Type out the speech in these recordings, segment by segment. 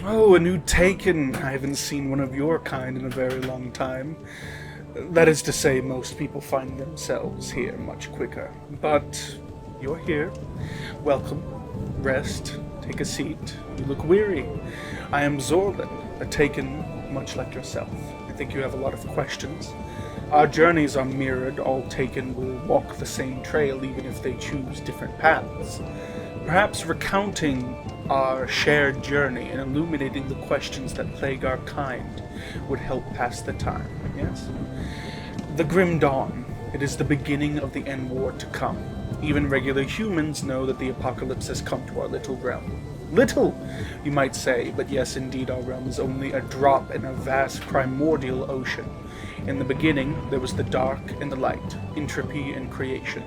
Oh, a new Taken. I haven't seen one of your kind in a very long time. That is to say, most people find themselves here much quicker. But you're here. Welcome. Rest. Take a seat. You look weary. I am Zorlin, a Taken much like yourself. I think you have a lot of questions. Our journeys are mirrored. All Taken will walk the same trail even if they choose different paths. Perhaps recounting our shared journey and illuminating the questions that plague our kind would help pass the time, yes? The Grim Dawn. It is the beginning of the end war to come. Even regular humans know that the apocalypse has come to our little realm. Little, you might say, but yes, indeed, our realm is only a drop in a vast primordial ocean. In the beginning, there was the dark and the light, entropy and creation.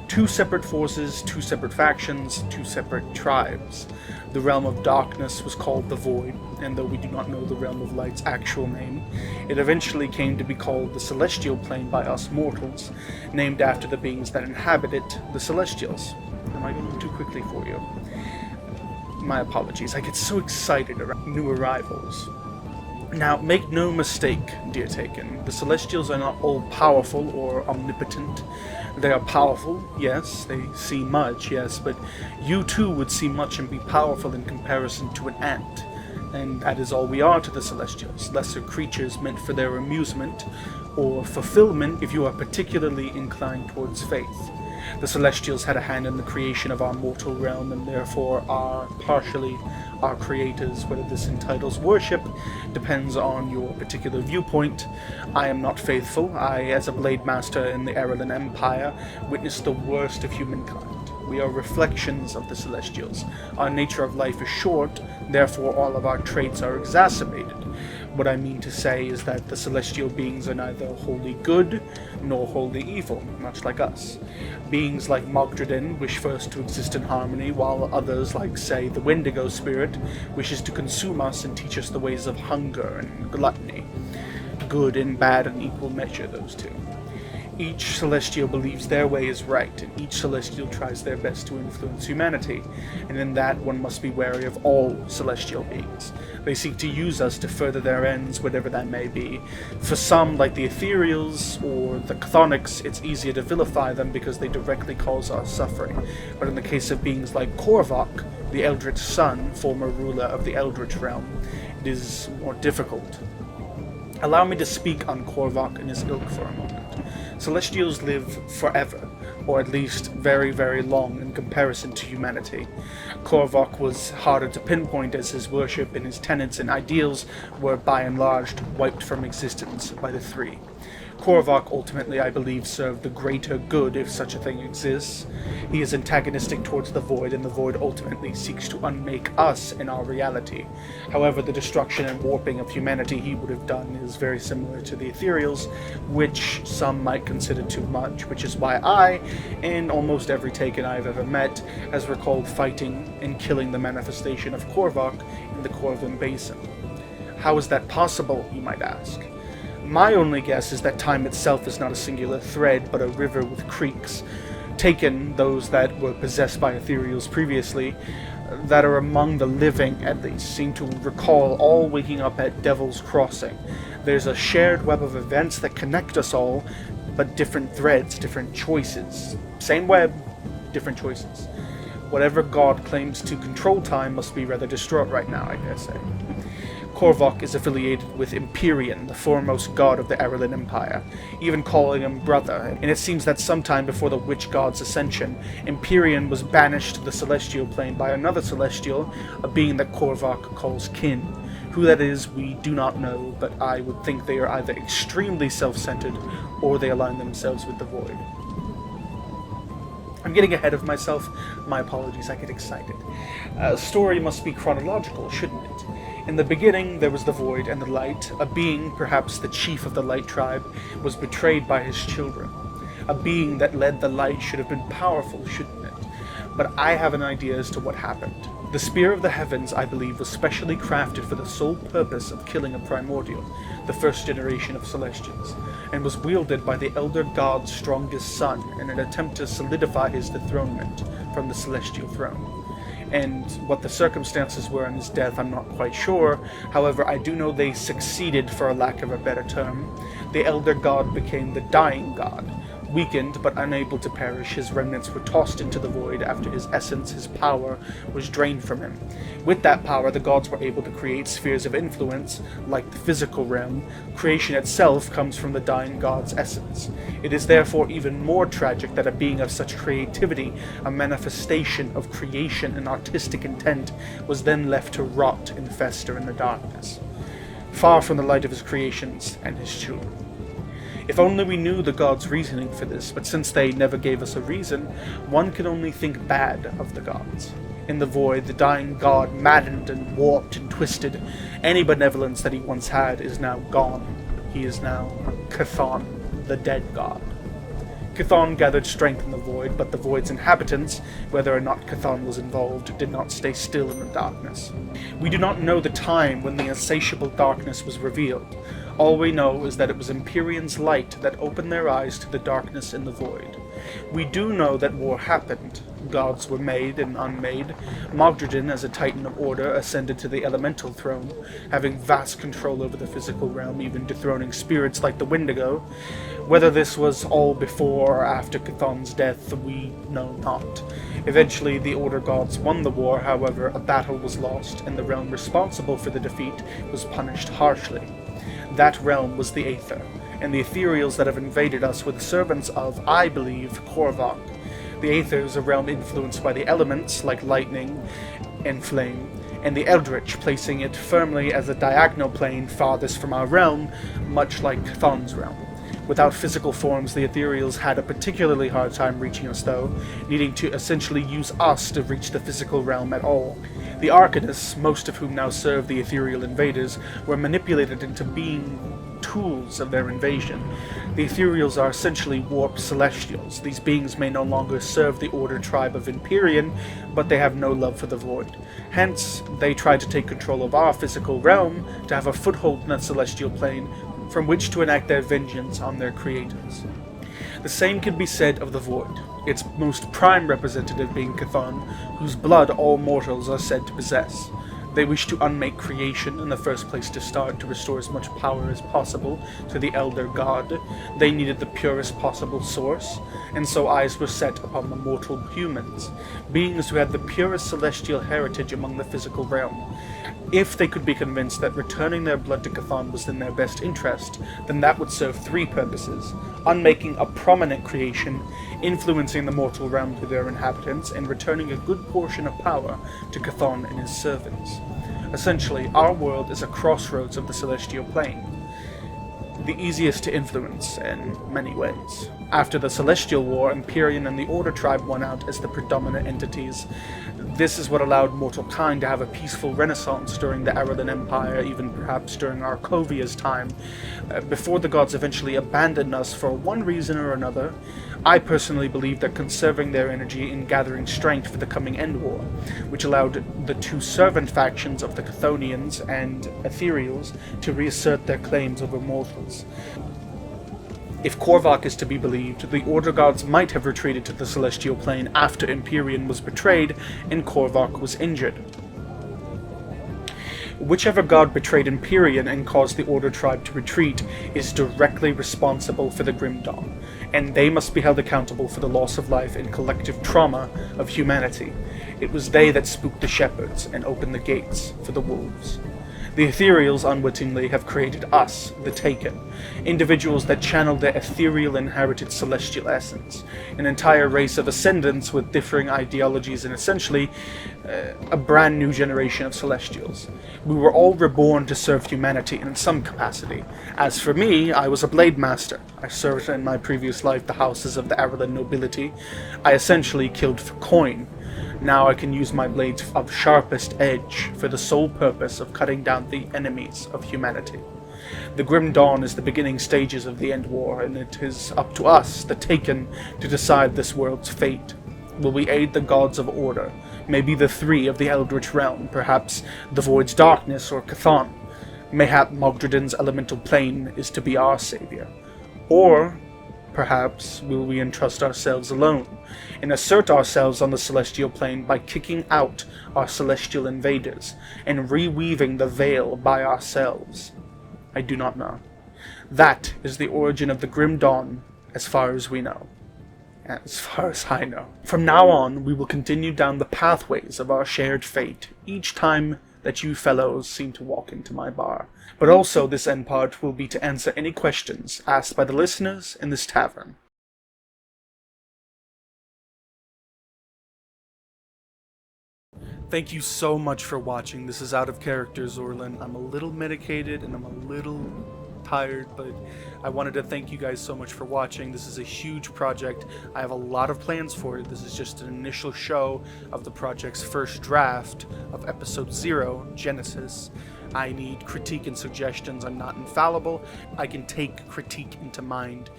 Two separate forces, two separate factions, two separate tribes. The realm of darkness was called the Void, and though we do not know the realm of light's actual name, it eventually came to be called the Celestial Plane by us mortals, named after the beings that inhabit it, the Celestials. Am I going too quickly for you? My apologies, I get so excited around new arrivals. Now, make no mistake, dear Taken, the Celestials are not all-powerful or omnipotent. They are powerful, yes, they see much, yes, but you too would see much and be powerful in comparison to an ant. And that is all we are to the Celestials, lesser creatures meant for their amusement, or fulfillment if you are particularly inclined towards faith. The Celestials had a hand in the creation of our mortal realm, and therefore are partially our creators. Whether this entitles worship depends on your particular viewpoint. I am not faithful. I, as a Blademaster in the Erulan Empire, witnessed the worst of humankind. We are reflections of the Celestials. Our nature of life is short, therefore all of our traits are exacerbated. What I mean to say is that the celestial beings are neither wholly good nor wholly evil, much like us. Beings like Mogdredin wish first to exist in harmony, while others, like, say, the Wendigo spirit, wishes to consume us and teach us the ways of hunger and gluttony. Good and bad in equal measure, those two. Each Celestial believes their way is right, and each Celestial tries their best to influence humanity, and in that one must be wary of all Celestial beings. They seek to use us to further their ends, whatever that may be. For some, like the Ethereals or the Chthonics, it's easier to vilify them because they directly cause our suffering. But in the case of beings like Korvok, the Eldritch Son, former ruler of the Eldritch Realm, it is more difficult. Allow me to speak on Korvok and his ilk for a moment. Celestials live forever, or at least very, very long in comparison to humanity. Korvok was harder to pinpoint as his worship and his tenets and ideals were by and large wiped from existence by the Three. Korvok ultimately, I believe, served the greater good, if such a thing exists. He is antagonistic towards the Void, and the Void ultimately seeks to unmake us in our reality. However, the destruction and warping of humanity he would have done is very similar to the Ethereals, which some might consider too much, which is why I, and almost every Taken I've ever met, has recalled fighting and killing the manifestation of Korvok in the Corvin Basin. How is that possible, you might ask? My only guess is that time itself is not a singular thread, but a river with creeks. Taken, those that were possessed by ethereals previously, that are among the living at least, seem to recall all waking up at Devil's Crossing. There's a shared web of events that connect us all, but different threads, different choices. Same web, different choices. Whatever god claims to control time must be rather distraught right now, I dare say. Korvok is affiliated with Empyrean, the foremost god of the Erulan Empire, even calling him brother, and it seems that sometime before the witch god's ascension, Empyrean was banished to the celestial plane by another celestial, a being that Korvok calls kin. Who that is, we do not know, but I would think they are either extremely self-centered, or they align themselves with the Void. I'm getting ahead of myself. My apologies, I get excited. Story must be chronological, shouldn't it? In the beginning, there was the Void and the Light. A being, perhaps the chief of the Light tribe, was betrayed by his children. A being that led the Light should have been powerful, shouldn't it? But I have an idea as to what happened. The Spear of the Heavens, I believe, was specially crafted for the sole purpose of killing a primordial, the first generation of Celestials, and was wielded by the Elder God's strongest son in an attempt to solidify his dethronement from the Celestial throne. and what the circumstances were in his death I'm not quite sure. However, I do know they succeeded, for a lack of a better term. The elder god became the dying god. Weakened but unable to perish, his remnants were tossed into the void after his essence, his power, was drained from him. With that power, the gods were able to create spheres of influence, like the physical realm. Creation itself comes from the dying god's essence. It is therefore even more tragic that a being of such creativity, a manifestation of creation and artistic intent, was then left to rot and fester in the darkness, far from the light of his creations and his children. If only we knew the gods' reasoning for this, but since they never gave us a reason, one can only think bad of the gods. In the void, the dying god, maddened and warped and twisted, any benevolence that he once had is now gone. He is now Chthon, the dead god. Chthon gathered strength in the void, but the void's inhabitants, whether or not Chthon was involved, did not stay still in the darkness. We do not know the time when the insatiable darkness was revealed. All we know is that it was Empyrean's light that opened their eyes to the darkness in the void. We do know that war happened. Gods were made and unmade. Mogdredon, as a titan of order, ascended to the elemental throne, having vast control over the physical realm, even dethroning spirits like the Wendigo. Whether this was all before or after Chthon's death, we know not. Eventually, the Order gods won the war, however, a battle was lost, and the realm responsible for the defeat was punished harshly. That realm was the Aether, and the ethereals that have invaded us were the servants of, I believe, Korvac. The Aether is a realm influenced by the elements, like lightning and flame, and the Eldritch, placing it firmly as a diagonal plane farthest from our realm, much like Chthon's realm. Without physical forms, the ethereals had a particularly hard time reaching us, though, needing to essentially use us to reach the physical realm at all. The Arcanists, most of whom now serve the ethereal invaders, were manipulated into being tools of their invasion. The ethereals are essentially warped celestials. These beings may no longer serve the Order tribe of Empyrean, but they have no love for the void. Hence, they try to take control of our physical realm to have a foothold in the celestial plane from which to enact their vengeance on their creators. The same can be said of the void, its most prime representative being Chthon, whose blood all mortals are said to possess. They wish to unmake creation in the first place to start, to restore as much power as possible to the elder god. They needed the purest possible source, and so eyes were set upon the mortal humans, beings who had the purest celestial heritage among the physical realm. If they could be convinced that returning their blood to Chthon was in their best interest, then that would serve three purposes: unmaking a prominent creation, influencing the mortal realm to their inhabitants, and returning a good portion of power to Chthon and his servants. Essentially, our world is a crossroads of the celestial plane, the easiest to influence in many ways. After the Celestial War, Empyrean and the Order tribe won out as the predominant entities. This is what allowed mortal kind to have a peaceful renaissance during the Erulan Empire, even perhaps during Arcovia's time, before the gods eventually abandoned us for one reason or another. I personally believe that conserving their energy in gathering strength for the coming End War, which allowed the two servant factions of the Chthonians and Ethereals to reassert their claims over mortals. If Korvac is to be believed, the Order gods might have retreated to the Celestial Plane after Empyrean was betrayed and Korvac was injured. Whichever god betrayed Empyrean and caused the Order tribe to retreat is directly responsible for the Grim Dawn, and they must be held accountable for the loss of life and collective trauma of humanity. It was they that spooked the shepherds and opened the gates for the wolves. The ethereals unwittingly have created us, the Taken, individuals that channel their ethereal inherited celestial essence, an entire race of ascendants with differing ideologies and essentially a brand new generation of celestials. We were all reborn to serve humanity in some capacity. As for me, I was a Blademaster. I served in my previous life the houses of the Erulan nobility. I essentially killed for coin. Now I can use my blades of sharpest edge for the sole purpose of cutting down the enemies of humanity. The Grim Dawn is the beginning stages of the End War, and it is up to us, the Taken, to decide this world's fate. Will we aid the gods of order, maybe the three of the Eldritch realm, perhaps the Void's darkness or Chthon? Mayhap Mogdredon's elemental plane is to be our savior. Or Perhaps will we entrust ourselves alone and assert ourselves on the celestial plane by kicking out our celestial invaders and reweaving the veil by ourselves. I do not know. That is the origin of the Grim Dawn, as far as we know. As far as I know. From now on, we will continue down the pathways of our shared fate each time that you fellows seem to walk into my bar. But also, this end part will be to answer any questions asked by the listeners in this tavern. Thank you so much for watching. This is Out of Character, Zorlin. I'm a little medicated and I'm a little tired, but I wanted to thank you guys so much for watching. This is a huge project. I have a lot of plans for it. This is just an initial show of the project's first draft of episode 0, Genesis. I need critique and suggestions. I'm not infallible. I can take critique into mind.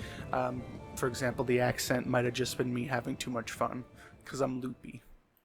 For example, the accent might have just been me having too much fun, because I'm loopy.